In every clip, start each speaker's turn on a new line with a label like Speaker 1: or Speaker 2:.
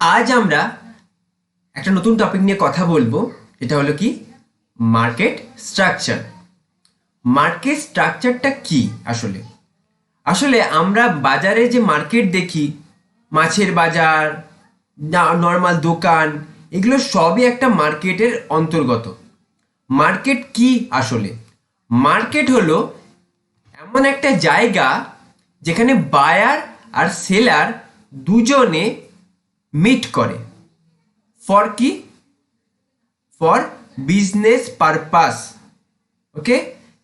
Speaker 1: আজ আমরা একটা নতুন টপিক নিয়ে কথা বলবো। এটা হলো কি মার্কেট স্ট্রাকচার। মার্কেট স্ট্রাকচারটা কি আসলে? আসলে আমরা বাজারে যে মার্কেট দেখি, মাছের বাজার, নর্মাল দোকান, এগুলো সবই একটা মার্কেটের অন্তর্গত। মার্কেট কি আসলে? মার্কেট হলো এমন একটা জায়গা যেখানে বায়ার আর সেলার দুজনে মিট করে। ফর কি? For business purpose. Okay,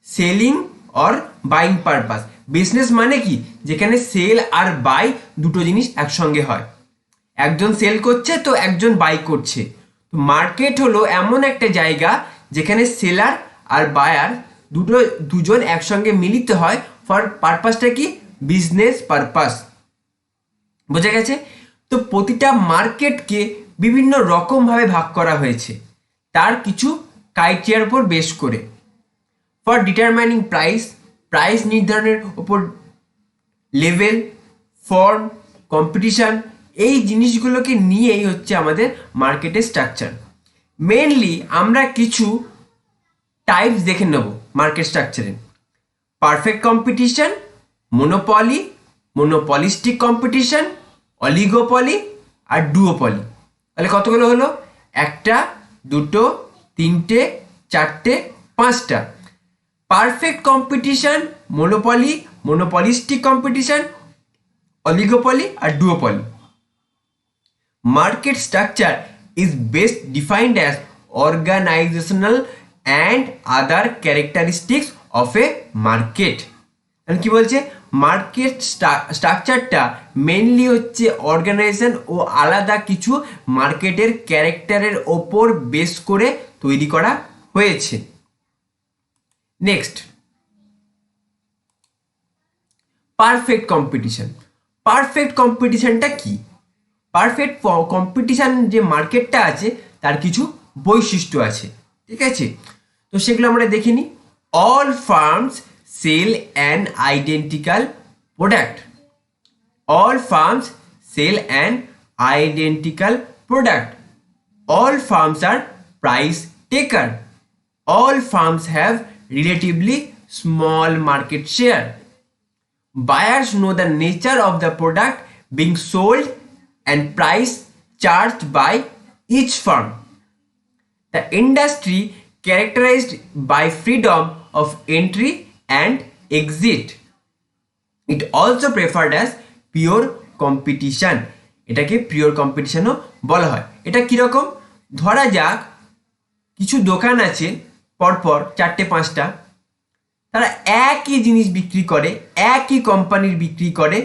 Speaker 1: selling or buying purpose. Business মানে কি? যেখানে সেল আর বাই দুটো জিনিস একসঙ্গে হয়। একজন সেল করছে তো একজন বাই করছে। মার্কেট হলো এমন একটা জায়গা যেখানে সেলার আর বায়ার দুজন একসঙ্গে মিলিত হয়। ফর পারপাসটা কি? Business purpose. বোঝা গেছে? তো প্রতিটা মার্কেটকে বিভিন্ন রকমভাবে ভাগ করা হয়েছে তার কিছু ক্রাইটেরিয়ার উপর বেস করে। ফর ডিটারমাইনিং প্রাইস, প্রাইস নির্ধারণের উপর লেভেল, ফর্ম, কম্পিটিশন, এই জিনিসগুলোকে নিয়েই হচ্ছে আমাদের মার্কেটের স্ট্রাকচার। মেনলি আমরা কিছু টাইপস দেখে নেব মার্কেট স্ট্রাকচারে। Perfect competition, monopoly, monopolistic competition, oligopoly আর ডুওপলি। তাহলে কতগুলো হলো? একটা, দুটো, তিনটে, চারটে, পাঁচটা। Perfect competition, monopoly, monopolistic competition, oligopoly আর duopoly. Market structure is best defined as organizational and other characteristics of a market. কি বলছে? মার্কেট স্ট্রাকচারটা মেনলি হচ্ছে অর্গানাইজেশন ও আলাদা কিছু মার্কেটের ক্যারেক্টারের ওপর বেস করে তৈরি করা হয়েছে। Next, perfect competition. পারফেক্ট কম্পিটিশনটা কি? পারফেক্ট কম্পিটিশান যে মার্কেটটা আছে তার কিছু বৈশিষ্ট্য আছে, ঠিক আছে? তো সেগুলো আমরা দেখে নিই। All firms sell an identical product. All firms sell an identical product. All firms are price taker. All firms have relatively small market share. Buyers know the nature of the product being sold and price charged by each firm. The industry characterized by freedom of entry and exit. It also preferred as pure competition. এটাকে pure কম্পিটিশনও বলা হয়। এটা কীরকম? ধরা যাক কিছু দোকান আছে পরপর চারটে পাঁচটা, তারা একই জিনিস বিক্রি করে, একই কোম্পানির বিক্রি করে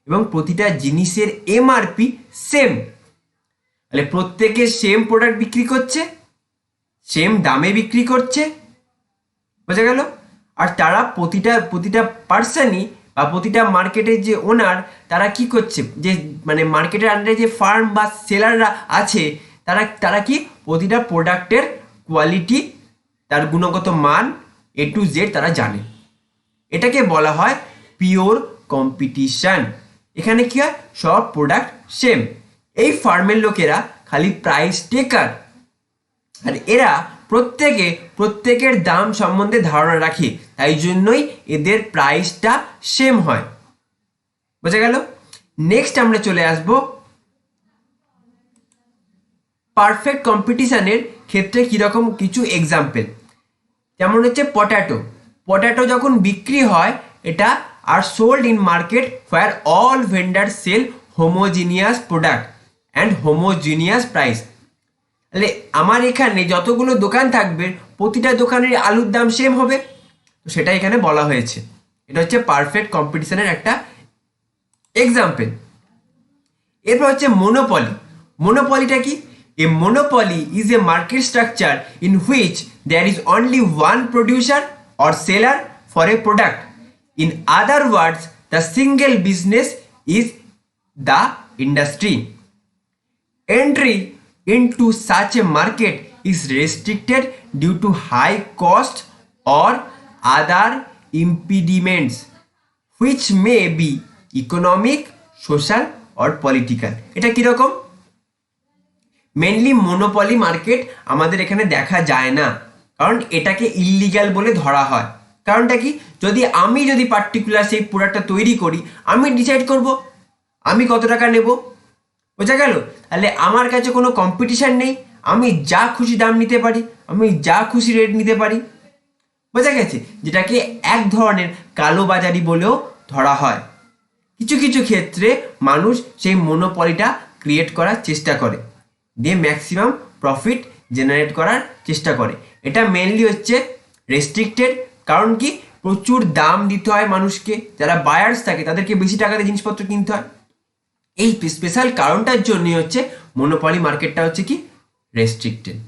Speaker 1: এবং প্রতিটা জিনিসের এমআরপি সেম। তাহলে প্রত্যেকে সেম প্রোডাক্ট বিক্রি করছে, সেম দামে বিক্রি করছে। বোঝা গেল? আর তারা প্রতিটা পার্সনই বা প্রতিটা মার্কেটের যে ওনার, তারা কি করছে? যে মানে মার্কেটের আন্ডারে যে ফার্ম বা সেলাররা আছে, তারা কি প্রতিটা প্রোডাক্টের কোয়ালিটি, তার গুণগত মান এ টু জেড তারা জানে। এটাকে বলা হয় পিওর কম্পিটিশন। এখানে কি হয়? সব প্রোডাক্ট সেম। এই লোকেরা খালি প্রাইস টেকার, আর এরা প্রত্যেকের দাম সম্বন্ধে ধারণা রাখে, তাই জন্যই এদের প্রাইসটা সেম হয়। বোঝা গেল? নেক্সট আমরা চলে আসব পারফেক্ট কম্পিটিশনের ক্ষেত্রে কীরকম কিছু এক্সাম্পল। যেমন হচ্ছে পটাটো যখন বিক্রি হয়, এটা are sold in market where all vendor sell homogeneous product and homogeneous price. তাহলে আমার এখানে যতগুলো দোকান থাকবে, প্রতিটা দোকানের আলুর দাম সেম হবে, তো সেটা এখানে বলা হয়েছে। এটা হচ্ছে পারফেক্ট কম্পিটিশনের একটা এক্সাম্পল। এরপর হচ্ছে মোনোপলি। মোনোপলিটা কি? A monopoly is a market structure in which there is only one producer or seller for a product. In other words, the single business is the industry. Entry into such a market is restricted due to high cost or other impediments which may be economic, social or political. এটা কিরকম? Mainly monopoly market আমাদের এখানে দেখা যায় না, কারণ এটাকে illegal বলে ধরা হয়। কারণটা কি, যদি পার্টিকুলার সেই প্রোডাক্টটা তৈরি করি, আমি ডিসাইড করব আমি কত টাকা নেব, বোঝা গেল? তাহলে আমার কাছে কোনো কম্পিটিশন নেই, আমি যা খুশি দাম নিতে পারি, আমি যা খুশি রেট নিতে পারি, বোঝা গেছে? যেটাকে এক ধরনের কালোবাজারি বলেও ধরা হয়। কিছু কিছু ক্ষেত্রে মানুষ সেই মনোপলিটা ক্রিয়েট করার চেষ্টা করে, দিয়ে ম্যাক্সিমাম প্রফিট জেনারেট করার চেষ্টা করে। এটা মেনলি হচ্ছে রেস্ট্রিক্টেড, কারণ কি, প্রচুর দাম দিতে হয় মানুষকে, যারা বায়ার্স থাকে তাদেরকে বেশি টাকাতে জিনিসপত্র কিনতে হয়। এই স্পেশাল কারণটার জন্যই হচ্ছে মনোপলি মার্কেটটা হচ্ছে কি রেস্ট্রিক্টেড।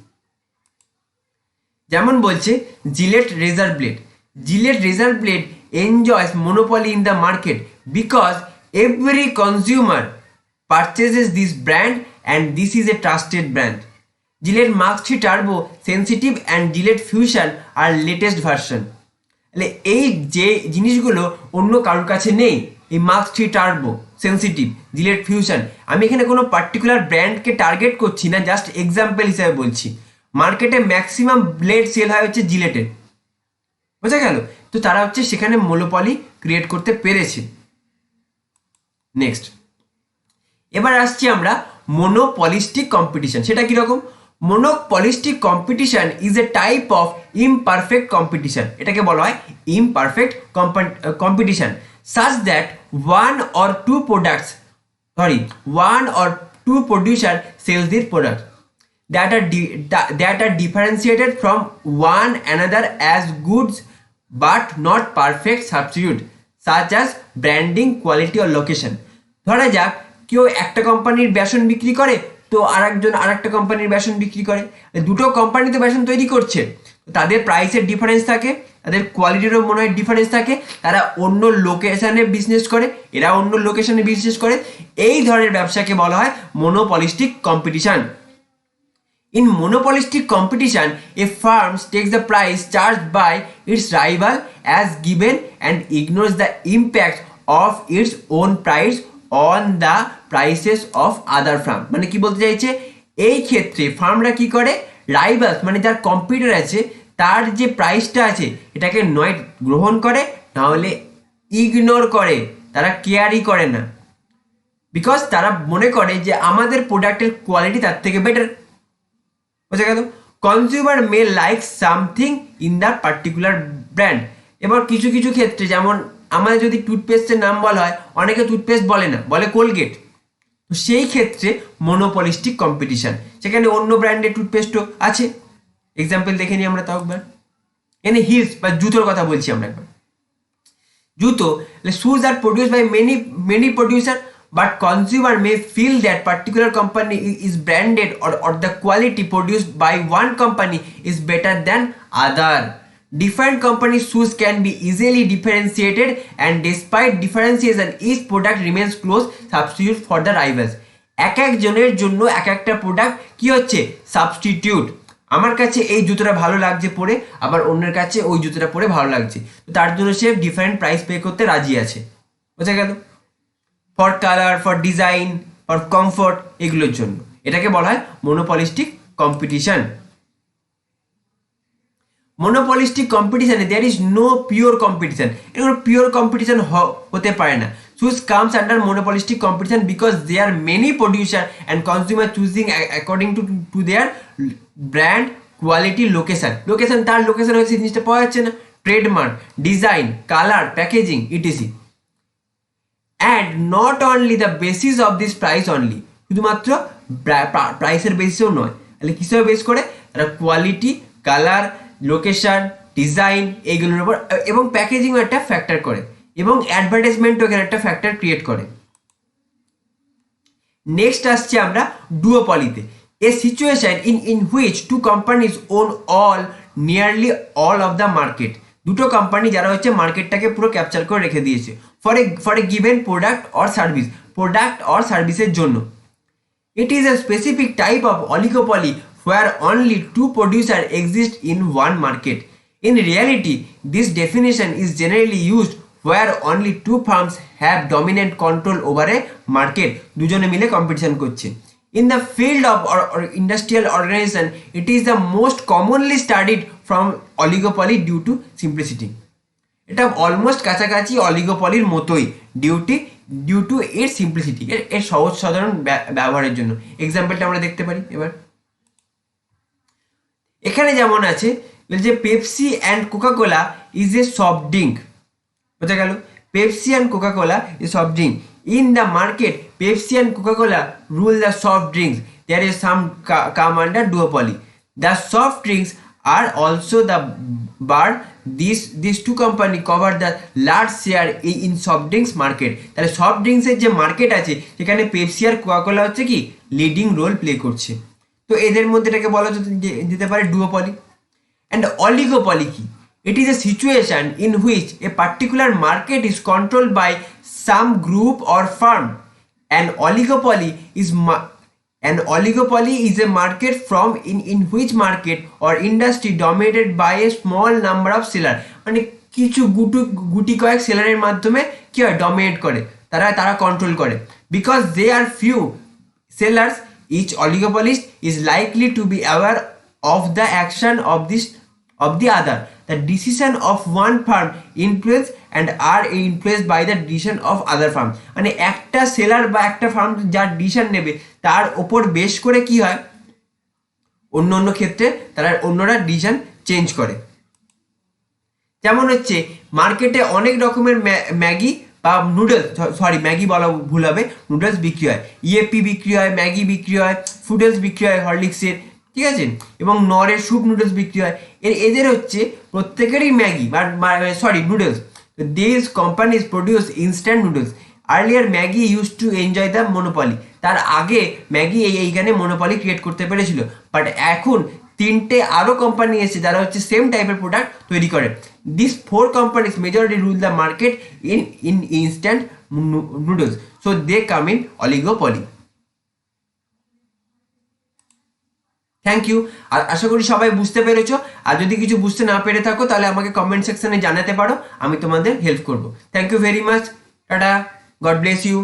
Speaker 1: যেমন বলছে Gillette razor blade enjoys monopoly in the market because every consumer purchases this brand and this is a trusted brand. Gillette Mark 3 Turbo Sensitive and Gillette Fusion are latest version. এই যে জিনিসগুলো অন্য কারোর কাছে নেই, এই mark 3 turbo sensitive, JELET fusion, আমি এখানে কোনো পার্টিকুলার ব্র্যান্ডকে টার্গেট করছি না, জাস্ট এক্সাম্পল হিসেবে বলছি। মার্কেটে ম্যাক্সিমাম ব্লেড সেল হয় হচ্ছে জিলেটের, বোঝা গেল? তো তারা হচ্ছে সেখানে মনোপলি ক্রিয়েট করতে পেরেছে। নেক্সট, এবার আসছি আমরা মোনোপলিস্টিক কম্পিটিশন। সেটা কিরকম? Monopolistic competition is a type of imperfect competition. এটাকে বলা হয় imperfect competition, such that one or two producer sells their product that are differentiated from one another as goods but not perfect substitute, such as branding, quality or location. ধরা যাক কেউ একটা কোম্পানির বেসন বিক্রি করে, তো আরেকজন আরেকটা কোম্পানির বেসন বিক্রি করে, দুটো কোম্পানি তো বেসন তৈরি করছে, তাদের প্রাইসের ডিফারেন্স থাকে, তাদের কোয়ালিটিরও মনে হয় ডিফারেন্স থাকে, তারা অন্য লোকেশনে বিজনেস করে, এরা অন্য লোকেশনে বিজনেস করে। এই ধরনের ব্যবসাকে বলা হয় monopolistic competition. In monopolistic competition, a firm takes the price charged by its rival as given and ignores the impact of its own price on the prices of other firm. মানে কি বলতে চাইছে, এই ক্ষেত্রে ফার্মরা কি করে, রাইভালস মানে যার কম্পিটিটর আছে তার যে প্রাইসটা আছে এটাকে নয় গ্রহণ করে, না হলে ইগনোর করে, তারা কেয়ারই করে না, বিকজ তারা মনে করে যে আমাদের প্রোডাক্টের কোয়ালিটি তার থেকে বেটার, বোঝা গেল? Consumer May like something in the particular brand. এবার কিছু কিছু ক্ষেত্রে, যেমন আমাদের যদি টুথপেস্টের নাম বলা হয়, অনেকে টুথপেস্ট বলে না, বলে কোলগেট, তো সেই ক্ষেত্রে মোনোপলিস্টিক কম্পিটিশন, সেখানে অন্য ব্র্যান্ডের টুথপেস্টও আছে। এক্সাম্পল দেখে নিই আমরা তাও একবার। এখানে হিলস বা জুতোর কথা বলছি আমরা একবার। জুতো, shoes are produced by many producer, but consumer may feel that particular company is branded or the quality produced by one company is better than other. Different company shoes can be easily differentiated, and despite differentiation, each product remains close substitute for the rivals. এক একজনের জন্য এক একটা product কি হচ্ছে, substitute. আমার কাছে এই জুতোটা ভালো লাগছে পরে, আবার অন্যের কাছে ওই জুতোটা পরে ভালো লাগছে, তো তার জন্য সে ডিফারেন্ট প্রাইস পে করতে রাজি আছে, বোঝা গেল? For colour, for design, for comfort, এগুলোর জন্য এটাকে বলা হয় মোনোপলিস্টিক কম্পিটিশন। মোনোপলিস্টিক কম্পিটিশনে there is no pure competition, এগুলো পিওর কম্পিটিশন হতে পারে না। Shoes comes under monopolistic competition because there are many producer and consumer choosing according to their brand, quality, location. তার লোকেশন হচ্ছে জিনিসটা পাওয়া যাচ্ছে না, trademark, design, colour, packaging, etc. And not only the basis of this price only, শুধুমাত্র প্রাইসের বেসিসেও নয়, তাহলে কিসের বেস করে, তারা কোয়ালিটি, কালার, লোকেশন, ডিজাইন এইগুলোর উপর, এবং প্যাকেজিংও একটা ফ্যাক্টর করে, এবং অ্যাডভার্টাইজমেন্টও এখানে একটা ফ্যাক্টর ক্রিয়েট করে। নেক্সট আসছে আমরা ডুওপলিতে, a situation in which two companies own nearly all of the market. দুটো কোম্পানি যারা হচ্ছে মার্কেটটাকে পুরো ক্যাপচার করে রেখে দিয়েছে for a given product or সার্ভিসের জন্য। It is a specific type of oligopoly where only two producers exist in one market. In reality, this definition is generally used where only two firms have dominant control over a market. দুজনে মিলে competition করছে। In the field of or industrial organization, it is the most commonly studied from oligopoly due to simplicity. এটা almost কাছাকাছি অলিগোপলির মতোই due to এর simplicity, এর সহজ সাধারণ ব্যবহারের জন্য। এক্সাম্পলটা আমরা দেখতে পারি এবার। এখানে যেমন আছে যে Pepsi and Coca Cola is a soft drink, বোঝা গেল? Pepsi and Coca Cola is soft drink. In the market Pepsi and Coca Cola rule the soft drinks, there is some come under duopoly. The soft drinks are also the bar these two company cover the large share in soft drinks market। তাহলে soft ড্রিঙ্কসের যে market আছে সেখানে Pepsi আর Coca Cola হচ্ছে কি leading role play করছে। তো এদের মধ্যে এটাকে বলা যেতে পারে ডুওপলি। অ্যান্ড অলিগোপলি কি? It is a situation in which a particular market is controlled by some group or firm. And oligopoly is An oligopoly is a market from in which market or industry dominated by a small number of seller। মানে কিছু গুটি কয়েক সেলারের মাধ্যমে কি হয় dominate করে, তারা control করে। Because they are few sellers each oligopolist is likely to be aware of the action of the other। The decision of one firm influence and are influenced by the decision of other firm। মানে একটা seller বা একটা farm যার decision নেবে তার ওপর বেশ করে কি হয় অন্য ক্ষেত্রে অন্যরা ডিসিশন চেঞ্জ করে। যেমন হচ্ছে মার্কেটে অনেক রকমের ম্যাগি বা নুডলস, সরি ম্যাগি বলা ভুল হবে, নুডলস বিক্রি হয়, ইএপি বিক্রি হয়, ম্যাগি বিক্রি হয়, ফুডলস বিক্রি হয় হরলিক্সের, ঠিক আছে, এবং নরের স্যুপ নুডলস বিক্রি হয়। এদের হচ্ছে প্রত্যেকেরই ম্যাগি বা sorry noodles. This companies produce instant noodles. Earlier Maggi use to enjoy the monopoly. তার আগে ম্যাগি এইখানে মনোপলি ক্রিয়েট করতে পেরেছিল, বাট এখন তিনটে আরও কোম্পানি এসেছে যারা হচ্ছে সেম টাইপের প্রোডাক্ট তৈরি করে। This 4 companies majority rule the market in instant noodles, so they come in oligopoly. Thank you. আর আশা করি সবাই বুঝতে পেরেছো। আর যদি কিছু বুঝতে না পেরে থাকো তাহলে আমাকে কমেন্ট সেকশনে জানাতে পারো, আমি তোমাদের হেল্প করবো। Thank you very much. Tata, God bless you.